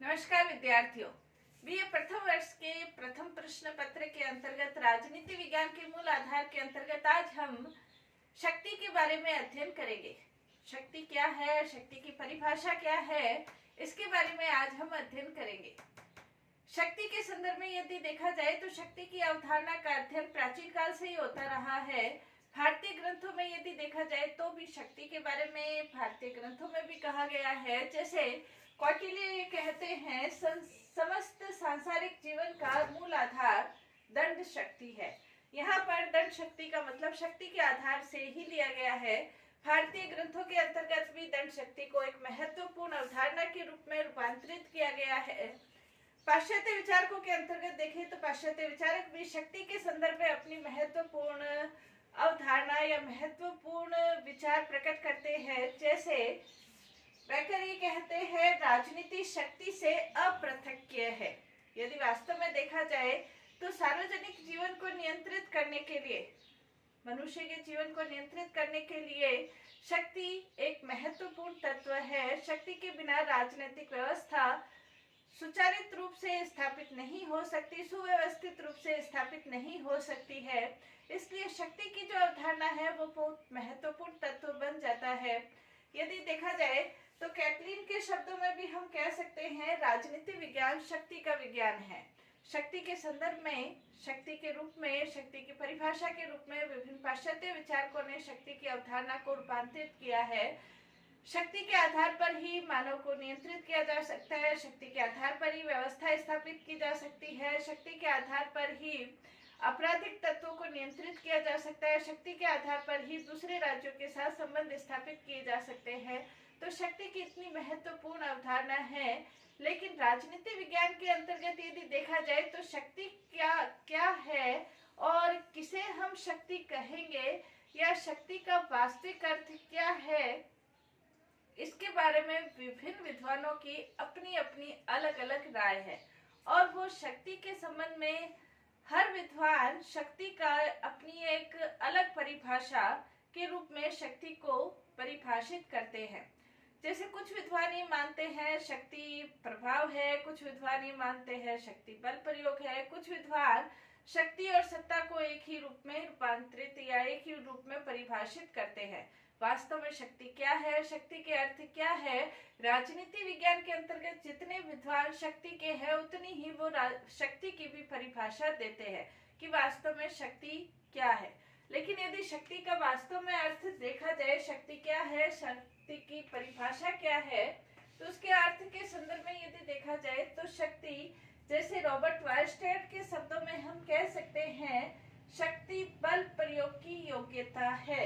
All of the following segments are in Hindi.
नमस्कार विद्यार्थियों। बीए प्रथम वर्ष के प्रथम प्रश्न पत्र के अंतर्गत राजनीति विज्ञान के मूल आधार के अंतर्गत आज हम शक्ति के बारे में अध्ययन करेंगे। शक्ति क्या है, शक्ति की परिभाषा क्या है, इसके बारे में आज हम अध्ययन करेंगे। शक्ति के संदर्भ में यदि देखा जाए तो शक्ति की अवधारणा का अध्ययन प्राचीन काल से ही होता रहा है। भारतीय ग्रंथों में यदि देखा जाए तो भी शक्ति के बारे में भारतीय ग्रंथों में भी कहा गया है। जैसे कौटिल्य ये कहते हैं, समस्त सांसारिक जीवन का मूल आधार दंड शक्ति है। यहाँ पर दंड शक्ति का मतलब शक्ति के आधार से ही लिया गया है। भारतीय ग्रंथों के अंतर्गत भी दंड शक्ति को एक महत्वपूर्ण अवधारणा के रूप में रूपांतरित किया गया है। पाश्चात्य विचारकों के अंतर्गत देखें तो पाश्चात्य विचारक भी शक्ति के संदर्भ में अपनी महत्वपूर्ण अवधारणा या महत्वपूर्ण विचार प्रकट करते हैं। जैसे बेकर ये कहते हैं, राजनीति शक्ति से अपृथक्य है। यदि वास्तव में देखा जाए तो सार्वजनिक जीवन को नियंत्रित करने के लिए, मनुष्य के जीवन को नियंत्रित करने के लिए शक्ति एक महत्वपूर्ण तत्व है। शक्ति के बिना राजनीतिक व्यवस्था सुचारित रूप से स्थापित नहीं हो सकती, सुव्यवस्थित रूप से स्थापित नहीं हो सकती है। इसलिए शक्ति की जो अवधारणा है वो बहुत महत्वपूर्ण तत्व बन जाता है। यदि देखा जाए तो कैटलिन के शब्दों में भी हम कह सकते हैं, राजनीति विज्ञान शक्ति का विज्ञान है। शक्ति के संदर्भ में, शक्ति के रूप में, शक्ति की परिभाषा के रूप में विभिन्न पाश्चात्य विचारकों ने शक्ति की अवधारणा को रूपांतरित किया है। शक्ति के आधार पर ही मानव को नियंत्रित किया जा सकता है, शक्ति के आधार पर ही व्यवस्था स्थापित की जा सकती है, शक्ति के आधार पर ही आपराधिक तत्वों को नियंत्रित किया जा सकता है, शक्ति के आधार पर ही दूसरे राज्यों के साथ संबंध स्थापित किए जा सकते हैं। तो शक्ति की इतनी महत्वपूर्ण अवधारणा है। लेकिन राजनीति विज्ञान के अंतर्गत यदि देखा जाए तो शक्ति क्या है और किसे हम शक्ति कहेंगे या शक्ति का वास्तविक अर्थ क्या है, इसके बारे में विभिन्न विद्वानों की अपनी अपनी अलग अलग राय है। और वो शक्ति के संबंध में हर विद्वान शक्ति का अपनी एक अलग परिभाषा के रूप में शक्ति को परिभाषित करते हैं। जैसे कुछ विद्वान ये मानते हैं शक्ति प्रभाव है, कुछ विद्वान ये मानते हैं शक्ति बल प्रयोग है, कुछ विद्वान शक्ति और सत्ता को एक ही रूप में रूपांतरित या एक ही रूप में परिभाषित करते हैं। वास्तव में शक्ति क्या है, शक्ति के अर्थ क्या है, राजनीति विज्ञान के अंतर्गत जितने विद्वान शक्ति के हैं उतनी ही वो शक्ति की भी परिभाषा देते हैं कि वास्तव में शक्ति क्या है। लेकिन यदि शक्ति का वास्तव में अर्थ देखा जाए, शक्ति क्या है, शक्ति की परिभाषा क्या है, तो उसके अर्थ के संदर्भ में यदि देखा जाए तो शक्ति, जैसे रॉबर्ट वायरस्टेड के शब्दों में हम कह सकते हैं, शक्ति बल प्रयोग की योग्यता है,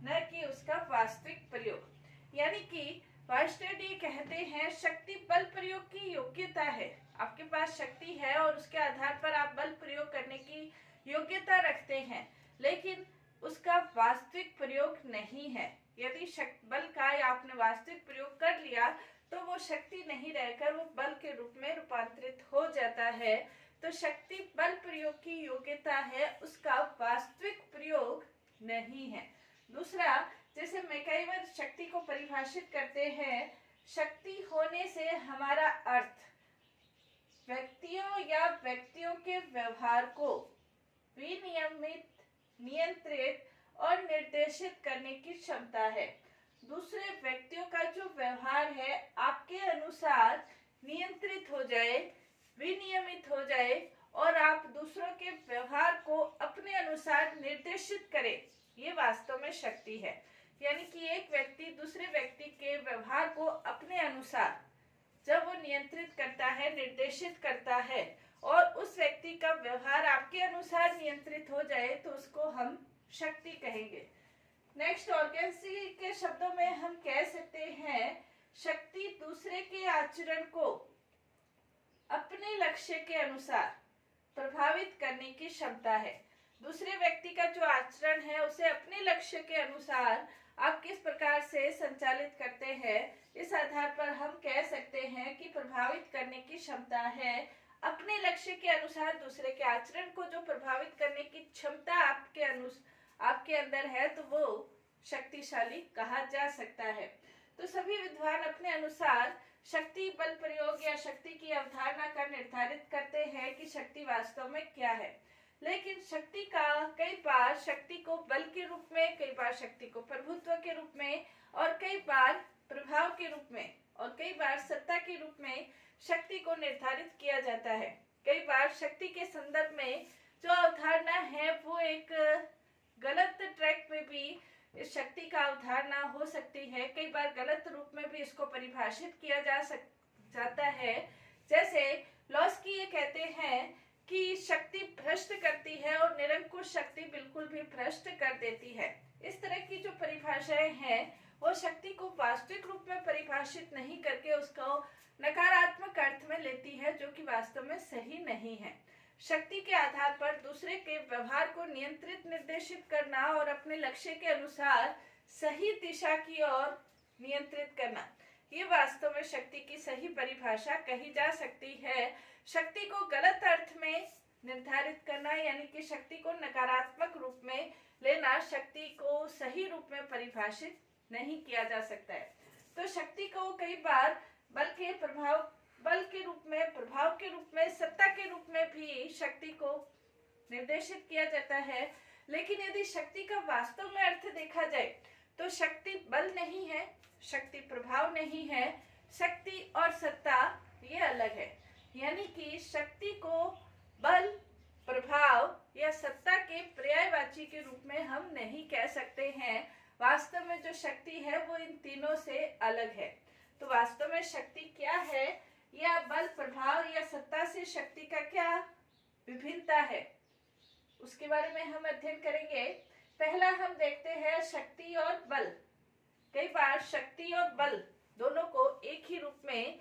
न कि उसका वास्तविक प्रयोग। यानी कि वायरस्टेड ये कहते हैं शक्ति बल प्रयोग की योग्यता है। आपके पास शक्ति है और उसके आधार पर आप बल प्रयोग करने की योग्यता रखते हैं, लेकिन उसका वास्तविक प्रयोग नहीं है। यदि बल का आपने वास्तविक प्रयोग कर लिया तो वो शक्ति नहीं रहकर वो बल के रूप में रूपांतरित हो जाता है। तो शक्ति बल प्रयोग की योग्यता है, उसका वास्तविक प्रयोग नहीं है। दूसरा, जैसे मैकाइवर शक्ति को परिभाषित करते हैं, शक्ति होने से हमारा अर्थ व्यक्तियों या व्यक्तियों के व्यवहार को विनियमित, नियंत्रित और निर्देशित करने की क्षमता है। दूसरे व्यक्तियों का जो व्यवहार है आपके अनुसार नियंत्रित हो जाए, विनियमित हो जाए और आप दूसरों के व्यवहार को अपने अनुसार निर्देशित करें, ये वास्तव में शक्ति है। यानी कि एक व्यक्ति दूसरे व्यक्ति के व्यवहार को अपने अनुसार जब वो नियंत्रित करता है, निर्देशित करता है और उस व्यक्ति का व्यवहार आपके अनुसार नियंत्रित हो जाए तो उसको हम शक्ति कहेंगे। नेक्स्ट, ऑर्गेन्सी के शब्दों में हम कह सकते हैं, शक्ति दूसरे के आचरण को अपने लक्ष्य के अनुसार प्रभावित करने की क्षमता है। दूसरे व्यक्ति का जो आचरण है उसे अपने लक्ष्य के अनुसार आप किस प्रकार से संचालित करते हैं, इस आधार पर हम कह सकते हैं कि प्रभावित करने की क्षमता है। अपने लक्ष्य के अनुसार दूसरे के आचरण को जो प्रभावित करने की क्षमता आपके अंदर है तो वो शक्तिशाली कहा जा सकता है। तो सभी विद्वान अपने अनुसार शक्ति बल प्रयोग या शक्ति की अवधारणा का निर्धारित करते हैं कि शक्ति वास्तव में क्या है। लेकिन शक्ति का कई बार शक्ति को बल के रूप में, कई बार शक्ति को प्रभुत्व के रूप में और कई बार प्रभाव के रूप में और कई बार सत्ता के रूप में शक्ति को निर्धारित किया जाता है। कई बार शक्ति के संदर्भ में जो अवधारणा है वो एक गलत ट्रैक पे भी इस शक्ति का अवधारणा हो सकती है। कई बार गलत रूप में भी इसको परिभाषित किया जाता है। जैसे लॉस्की ये कहते हैं कि शक्ति भ्रष्ट करती है और निरंकुश शक्ति बिल्कुल भी भ्रष्ट कर देती है। इस तरह की जो परिभाषाएं हैं वो शक्ति को वास्तविक रूप में परिभाषित नहीं करके उसको नकारात्मक अर्थ में लेती है, जो कि वास्तव में सही नहीं है। शक्ति के आधार पर दूसरे के व्यवहार को नियंत्रित निर्देशित करना और अपने लक्ष्य के अनुसार सही दिशा की ओर नियंत्रित करना, ये वास्तव में शक्ति की सही परिभाषा कही जा सकती है। शक्ति को गलत अर्थ में निर्धारित करना यानी कि शक्ति को नकारात्मक रूप में लेना शक्ति को सही रूप में परिभाषित नहीं किया जा सकता है। तो शक्ति को कई बार बल के रूप में, प्रभाव के रूप में, सत्ता के रूप में भी शक्ति को निर्देशित किया जाता है। लेकिन यदि शक्ति का वास्तव में अर्थ देखा जाए तो शक्ति बल नहीं है, शक्ति प्रभाव नहीं है, शक्ति और सत्ता ये अलग है। यानी कि शक्ति को बल, प्रभाव या सत्ता के पर्यायवाची के रूप में हम नहीं कह सकते हैं। वास्तव में जो शक्ति है वो इन तीनों से अलग है। तो वास्तव में शक्ति क्या है या बल, प्रभाव या सत्ता से शक्ति का क्या विभिन्नता है, उसके बारे में हम अध्ययन करेंगे। पहला हम देखते हैं शक्ति और बल। कई बार शक्ति और बल दोनों को एक ही रूप में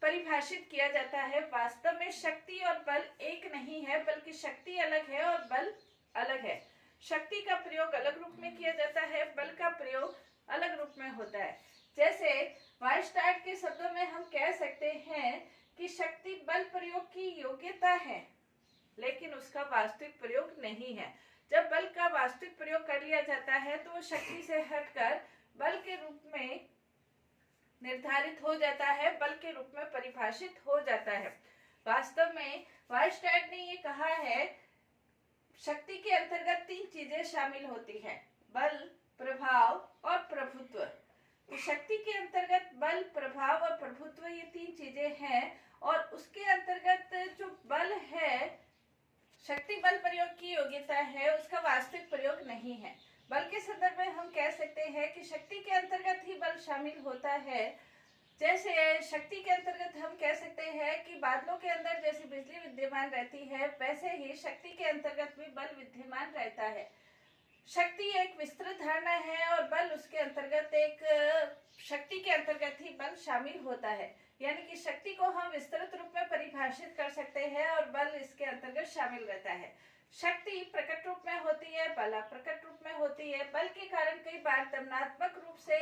परिभाषित किया जाता है। वास्तव में शक्ति और बल एक नहीं है, बल्कि शक्ति अलग है और बल अलग है। शक्ति का प्रयोग अलग रूप में किया जाता है, बल का प्रयोग अलग रूप में होता है। जैसे वाइस्टार्ड के शब्दों में हम कह सकते हैं कि शक्ति बल प्रयोग की योग्यता है, लेकिन उसका वास्तविक प्रयोग नहीं है। जब बल का वास्तविक प्रयोग कर लिया जाता है तो वो शक्ति से हटकर बल के रूप में निर्धारित हो जाता है, बल के रूप में परिभाषित हो जाता है। वास्तव में वाइस्टार्ड ने ये कहा है, शक्ति के अंतर्गत 3 चीजें शामिल होती हैं, बल, प्रभाव और प्रभुत्व। तो शक्ति के अंतर्गत बल, प्रभाव और प्रभुत्व ये 3 चीजें हैं और उसके अंतर्गत जो बल है, शक्ति बल प्रयोग की योग्यता है, उसका वास्तविक प्रयोग नहीं है। बल के संदर्भ में हम कह सकते हैं कि शक्ति के अंतर्गत ही बल शामिल होता है। जैसे शक्ति के अंतर्गत हम कह सकते हैं कि बादलों के अंदर जैसे बिजली विद्यमान रहती है, वैसे ही शक्ति के अंतर्गत भी बल विद्यमान रहता है। शक्ति एक विस्तृत धारणा है और बल उसके अंतर्गत एक शक्ति के अंतर्गत ही बल शामिल होता है। यानी कि शक्ति को हम विस्तृत रूप में परिभाषित कर सकते हैं और बल इसके अंतर्गत शामिल रहता है। शक्ति प्रकट रूप में होती है, बल अप्रकट रूप में होती है। बल के कारण कई बार दमनात्मक रूप से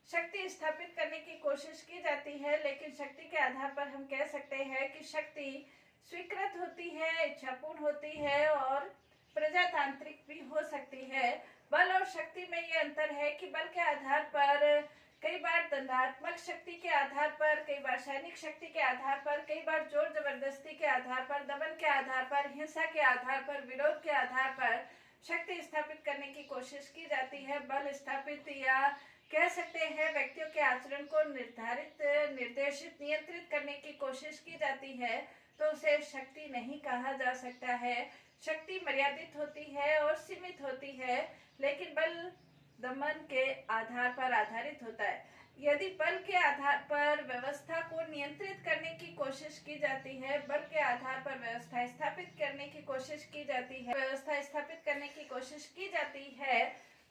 शक्ति स्थापित करने की कोशिश की जाती है, लेकिन शक्ति के आधार पर हम कह सकते हैं कि शक्ति स्वीकृत होती है, इच्छापूर्ण होती है और प्रजातांत्रिक भी हो सकती है। बल और शक्ति में ये अंतर है कि बल के आधार पर कई बार दंडात्मक शक्ति के आधार पर, कई बार सैनिक शक्ति के आधार पर, कई बार जोर जबरदस्ती के आधार पर, दमन के आधार पर, हिंसा के आधार पर, विरोध के आधार पर शक्ति स्थापित करने की कोशिश की जाती है। बल स्थापित या कह सकते हैं व्यक्तियों के आचरण को निर्देशित, नियंत्रित करने की कोशिश की जाती है, तो उसे शक्ति नहीं कहा जा सकता है। शक्ति मर्यादित होती है और सीमित होती है, लेकिन बल दमन के आधार पर आधारित होता है। यदि बल के आधार पर व्यवस्था को नियंत्रित करने की कोशिश की जाती है, बल के आधार पर व्यवस्था स्थापित करने की कोशिश की जाती है, व्यवस्था स्थापित करने की कोशिश की जाती है,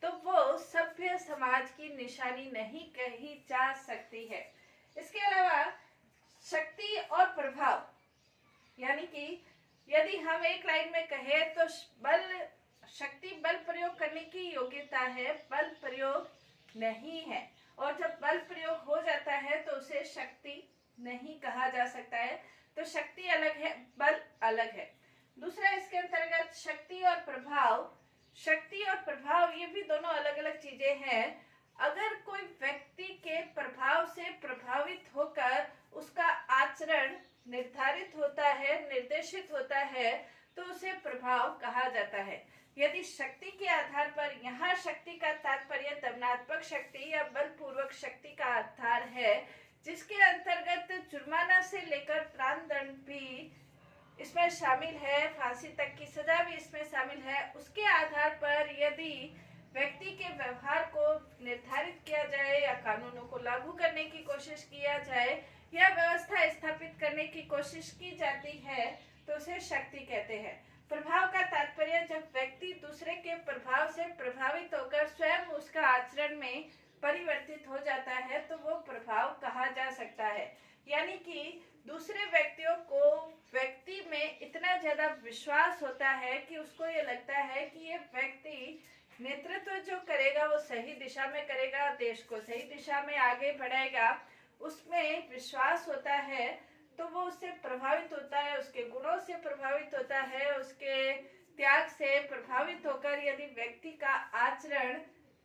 तो वो सभ्य समाज की निशानी नहीं कही जा सकती है। इसके अलावा शक्ति और प्रभाव, यानी कि यदि हम एक लाइन में कहें तो शक्ति बल प्रयोग करने की योग्यता है, बल प्रयोग नहीं है। और जब बल प्रयोग हो जाता है तो उसे शक्ति नहीं कहा जा सकता है। तो शक्ति अलग है, बल अलग है। दूसरा इसके अंतर्गत शक्ति और प्रभाव ये भी दोनों अलग अलग चीजें हैं। अगर कोई व्यक्ति के प्रभाव से प्रभावित होकर उसका आचरण निर्धारित होता है, निर्देशित होता है, तो उसे प्रभाव कहा जाता है। यदि शक्ति के आधार पर, यहाँ शक्ति का तात्पर्य दमनात्मक शक्ति या बलपूर्वक शक्ति का आधार है, जिसके अंतर्गत जुर्माना से लेकर प्राणदंड भी इसमें शामिल है, फांसी तक की सजा भी इसमें शामिल है। उसके आधार पर यदि व्यक्ति के व्यवहार को निर्धारित किया जाए या कानूनों को लागू करने की कोशिश किया जाए या व्यवस्था स्थापित करने की कोशिश की जाती है, तो उसे शक्ति कहते हैं। प्रभाव का तात्पर्य जब व्यक्ति दूसरे के प्रभाव से प्रभावित होकर स्वयं उसका आचरण में परिवर्तित हो जाता है, तो वो प्रभाव कहा जा सकता है। यानी कि दूसरे व्यक्तियों को व्यक्ति में इतना ज्यादा विश्वास होता है कि उसको ये लगता है कि ये व्यक्ति नेतृत्व जो करेगा वो सही दिशा में करेगा, देश को सही दिशा में आगे बढ़ाएगा, उसमें विश्वास होता है, तो वो उससे प्रभावित होता है, उसके गुणों से प्रभावित होता है, उसके त्याग से प्रभावित होकर यदि व्यक्ति का आचरण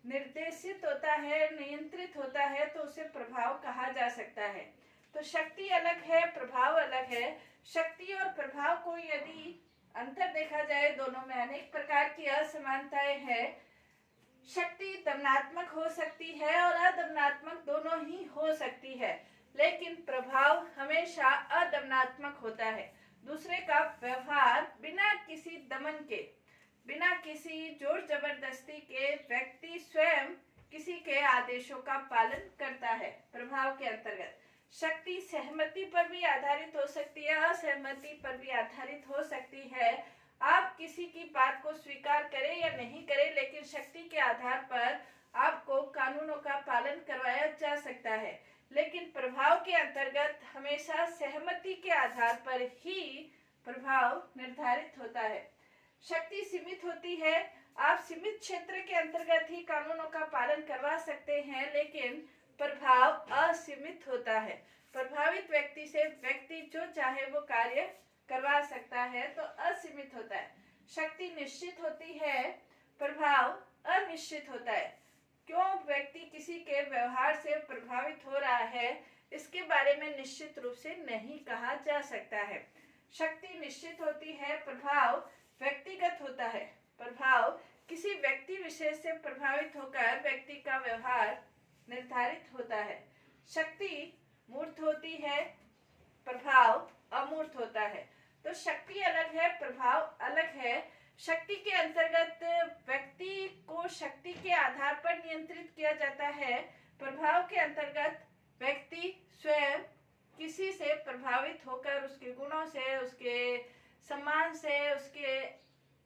निर्देशित होता है, नियंत्रित होता है, तो उसे प्रभाव कहा जा सकता है। तो शक्ति अलग है, प्रभाव अलग है। शक्ति और प्रभाव को यदि अंतर देखा जाए, दोनों में अनेक प्रकार की असमानताएं हैं। शक्ति दमनात्मक हो सकती है और अदमनात्मक दोनों ही हो सकती है, लेकिन प्रभाव हमेशा अदमनात्मक होता है। दूसरे का व्यवहार बिना किसी दमन के, बिना किसी जोर जबरदस्ती के व्यक्ति स्वयं किसी के आदेशों का पालन करता है। प्रभाव के अंतर्गत शक्ति सहमति पर भी आधारित हो सकती है, असहमति पर भी आधारित हो सकती है। आप किसी की बात को स्वीकार करें या नहीं करें, लेकिन शक्ति के आधार पर आपको कानूनों का पालन करवाया जा सकता है। लेकिन प्रभाव के अंतर्गत हमेशा सहमति के आधार पर ही प्रभाव निर्धारित होता है। शक्ति सीमित होती है, आप सीमित क्षेत्र के अंतर्गत ही कानूनों का पालन करवा सकते हैं, लेकिन प्रभाव असीमित होता है। प्रभावित व्यक्ति से व्यक्ति जो चाहे वो कार्य करवा सकता है, तो असीमित होता है। शक्ति निश्चित होती है, प्रभाव अनिश्चित होता है। क्यों व्यक्ति किसी के व्यवहार से प्रभावित हो रहा है, इसके बारे में निश्चित रूप से नहीं कहा जा सकता है। शक्ति निश्चित होती है, प्रभाव व्यक्तिगत होता है। प्रभाव किसी व्यक्ति विशेष से प्रभावित होकर व्यक्ति का व्यवहार निर्धारित होता है। शक्ति मूर्त होती है, प्रभाव अमूर्त होता है। तो शक्ति अलग है, प्रभाव अलग है। शक्ति के अंतर्गत व्यक्ति को शक्ति के आधार पर नियंत्रित किया जाता है। प्रभाव के अंतर्गत व्यक्ति स्वयं किसी से प्रभावित होकर उसके गुणों से, उसके सम्मान से, उसके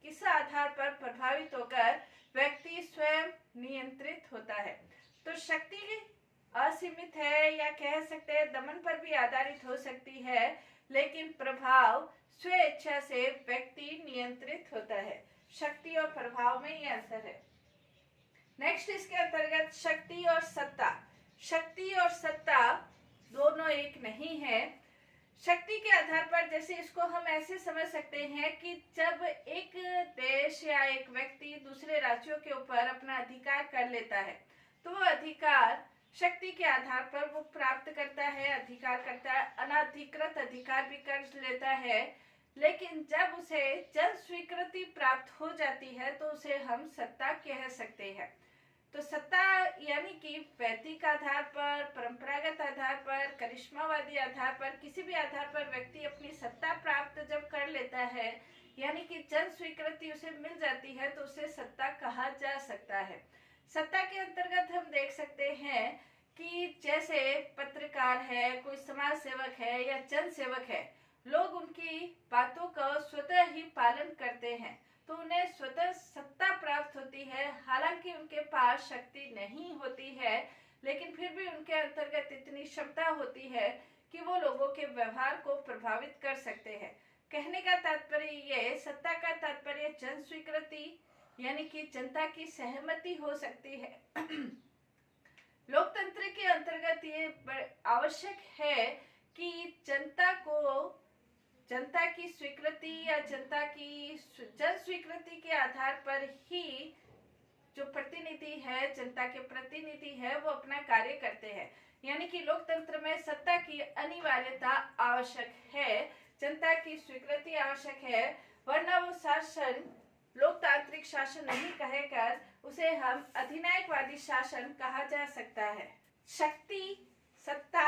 किस आधार पर प्रभावित होकर व्यक्ति स्वयं नियंत्रित होता है। तो शक्ति असीमित है, या कह सकते हैं दमन पर भी आधारित हो सकती है, लेकिन प्रभाव स्वेच्छा से व्यक्ति नियंत्रित होता है। शक्ति और प्रभाव में ये अंतर है। नेक्स्ट इसके अंतर्गत शक्ति और सत्ता। शक्ति और सत्ता दोनों एक नहीं है। शक्ति के आधार पर जैसे इसको हम ऐसे समझ सकते हैं कि जब एक देश या एक व्यक्ति दूसरे राज्यों के ऊपर अपना अधिकार कर लेता है, तो वो अधिकार शक्ति के आधार पर वो प्राप्त करता है, अधिकार करता है, अनाधिकृत अधिकार भी कर लेता है। लेकिन जब उसे जन स्वीकृति प्राप्त हो जाती है, तो उसे हम सत्ता कह सकते हैं। तो सत्ता यानी कि वैदिक आधार पर, परंपरागत आधार पर, करिश्मावादी आधार पर, किसी भी आधार पर व्यक्ति अपनी सत्ता प्राप्त जब कर लेता है, यानी कि जन स्वीकृति उसे मिल जाती है, तो उसे सत्ता कहा जा सकता है। सत्ता के अंतर्गत हम देख सकते हैं कि जैसे पत्रकार है, कोई समाज सेवक है या जन सेवक है, लोग उनकी बातों का स्वतः ही पालन करते हैं, तो उन्हें स्वतः सत्ता प्राप्त होती है। हालांकि उनके पास शक्ति नहीं होती है, लेकिन फिर भी उनके अंतर्गत इतनी क्षमता होती है कि वो लोगों के व्यवहार को प्रभावित कर सकते हैं। कहने का तात्पर्य ये, सत्ता का तात्पर्य जन स्वीकृति यानी कि जनता की सहमति हो सकती है। लोकतंत्र के अंतर्गत ये आवश्यक है कि जनता की स्वीकृति या जनता की जन स्वीकृति के आधार पर ही जो प्रतिनिधि है, जनता के प्रतिनिधि है, वो अपना कार्य करते हैं। यानी कि लोकतंत्र में सत्ता की अनिवार्यता आवश्यक है, जनता की स्वीकृति आवश्यक है, वरना वो शासन लोकतांत्रिक शासन नहीं कहकर उसे हम अधिनायकवादी शासन कहा जा सकता है। शक्ति, सत्ता,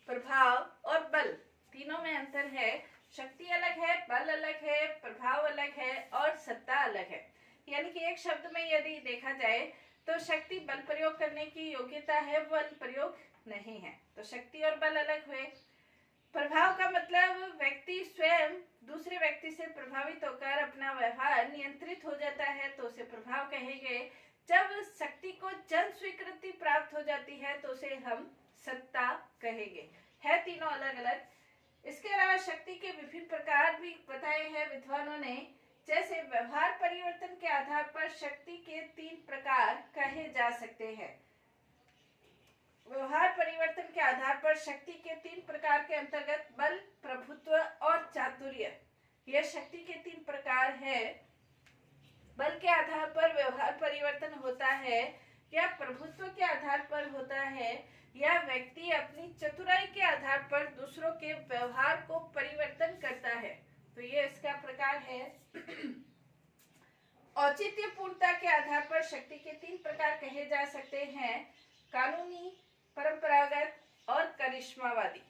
प्रभाव और बल तीनों में अंतर है। शक्ति अलग है, बल अलग है, प्रभाव अलग है और सत्ता अलग है। यानी कि एक शब्द में यदि देखा जाए तो शक्ति बल प्रयोग करने की योग्यता है, बल प्रयोग नहीं है। तो शक्ति और बल अलग हुए। प्रभाव का मतलब व्यक्ति स्वयं दूसरे व्यक्ति से प्रभावित होकर अपना व्यवहार नियंत्रित हो जाता है, तो उसे प्रभाव कहेंगे। जब शक्ति को जन स्वीकृति प्राप्त हो जाती है तो उसे हम सत्ता कहेंगे। है तीनों अलग अलग। इसके अलावा शक्ति के विभिन्न प्रकार भी बताए हैं विद्वानों ने। जैसे व्यवहार परिवर्तन के आधार पर शक्ति के 3 प्रकार कहे जा सकते हैं। व्यवहार परिवर्तन के आधार पर शक्ति के 3 प्रकार के अंतर्गत बल, प्रभुत्व और चातुर्य, यह शक्ति के 3 प्रकार है। बल के आधार पर व्यवहार परिवर्तन होता है, या प्रभुत्व के आधार पर होता है, या व्यक्ति अपनी चतुराई के आधार पर दूसरों के व्यवहार को परिवर्तन करता है। तो ये इसका प्रकार है। औचित्यपूर्णता के आधार पर शक्ति के 3 प्रकार कहे जा सकते हैं: कानूनी, परंपरागत और करिश्मावादी।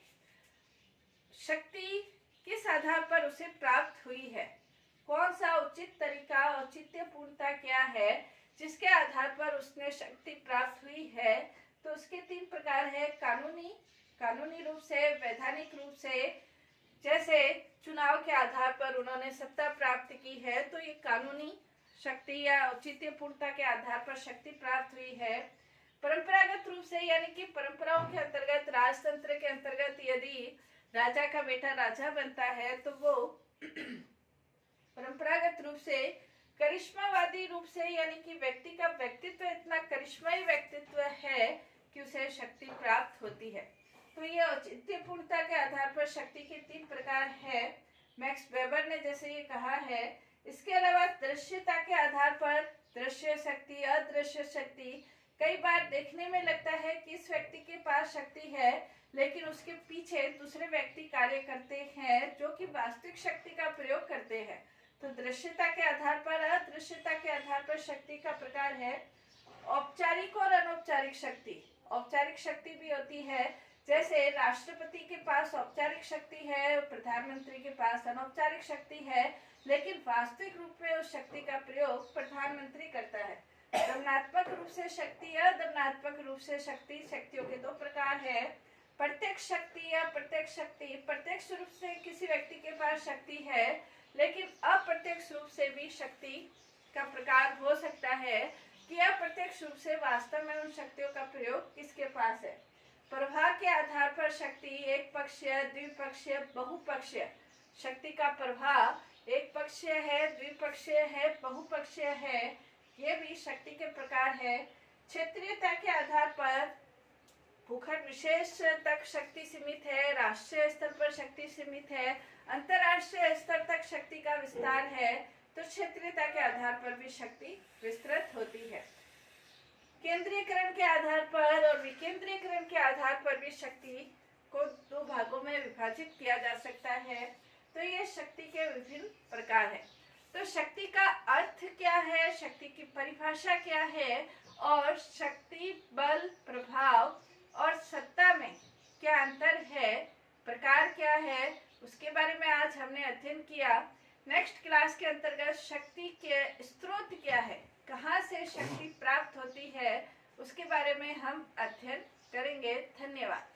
शक्ति किस आधार पर उसे प्राप्त हुई है, कौन सा उचित तरीका, औचित्यपूर्णता क्या है जिसके आधार पर उसने शक्ति प्राप्त हुई है। तो उसके 3 प्रकार है: कानूनी रूप से, वैधानिक रूप से, जैसे चुनाव के आधार पर उन्होंने सत्ता प्राप्त की है तो ये कानूनी शक्ति या औचित्यपूर्णता के आधार पर शक्ति प्राप्त हुई है। परंपरागत रूप से, यानी कि परंपराओं के अंतर्गत, राजतंत्र के अंतर्गत यदि राजा का बेटा राजा बनता है तो वो परंपरागत रूप से। करिश्मावादी रूप से, यानी कि व्यक्ति का व्यक्तित्व इतना करिश्माई व्यक्तित्व है कि उसे शक्ति प्राप्त होती है। तो ये औचित्यपूर्णता के आधार पर शक्ति के 3 प्रकार है, मैक्स वेबर ने जैसे ये कहा है। इसके अलावा दृश्यता के आधार पर दृश्य शक्ति, अदृश्य शक्ति। कई बार देखने में लगता है कि इस व्यक्ति के पास शक्ति है, लेकिन उसके पीछे दूसरे व्यक्ति कार्य करते हैं जो कि वास्तविक शक्ति का प्रयोग करते हैं। तो दृश्यता के आधार पर, अदृश्यता के आधार पर शक्ति का प्रकार है। औपचारिक और अनौपचारिक शक्ति। औपचारिक शक्ति भी होती है, जैसे राष्ट्रपति के पास औपचारिक शक्ति है, प्रधानमंत्री के पास अनौपचारिक शक्ति है, लेकिन वास्तविक रूप में उस शक्ति का प्रयोग प्रधानमंत्री करता है। दमनात्मक रूप से शक्ति, अदमनात्मक रूप से शक्ति। शक्तियों के 2 प्रकार है: प्रत्यक्ष शक्ति या अप्रत्यक्ष शक्ति। प्रत्यक्ष रूप से किसी व्यक्ति के पास शक्ति है, लेकिन अप्रत्यक्ष रूप से भी शक्ति का प्रकार हो सकता है कि अप्रत्यक्ष रूप से वास्तव में उन शक्तियों का प्रयोग किसके पास है। प्रभाव के आधार पर शक्ति एक पक्षीय, द्विपक्षीय, बहुपक्षीय। शक्ति का प्रभाव एक पक्षीय है, द्विपक्षीय है, बहुपक्षीय है। ये भी शक्ति के प्रकार है। क्षेत्रीयता के आधार पर भूखंड विशेष तक शक्ति सीमित है, राष्ट्रीय स्तर पर शक्ति सीमित है, अंतर्राष्ट्रीय स्तर तक शक्ति का विस्तार है। तो क्षेत्रीयता के आधार पर भी शक्ति विस्तृत होती है। केंद्रीयकरण के आधार पर और विकेंद्रीयकरण के आधार पर भी शक्ति को 2 भागों में विभाजित किया जा सकता है। तो ये शक्ति के विभिन्न प्रकार है। तो शक्ति का अर्थ क्या है, शक्ति की परिभाषा क्या है, और शक्ति, बल, प्रभाव और सत्ता में क्या अंतर है, प्रकार क्या है, उसके बारे में आज हमने अध्ययन किया। नेक्स्ट क्लास के अंतर्गत शक्ति के स्रोत क्या है, कहाँ से शक्ति प्राप्त होती है, उसके बारे में हम अध्ययन करेंगे। धन्यवाद।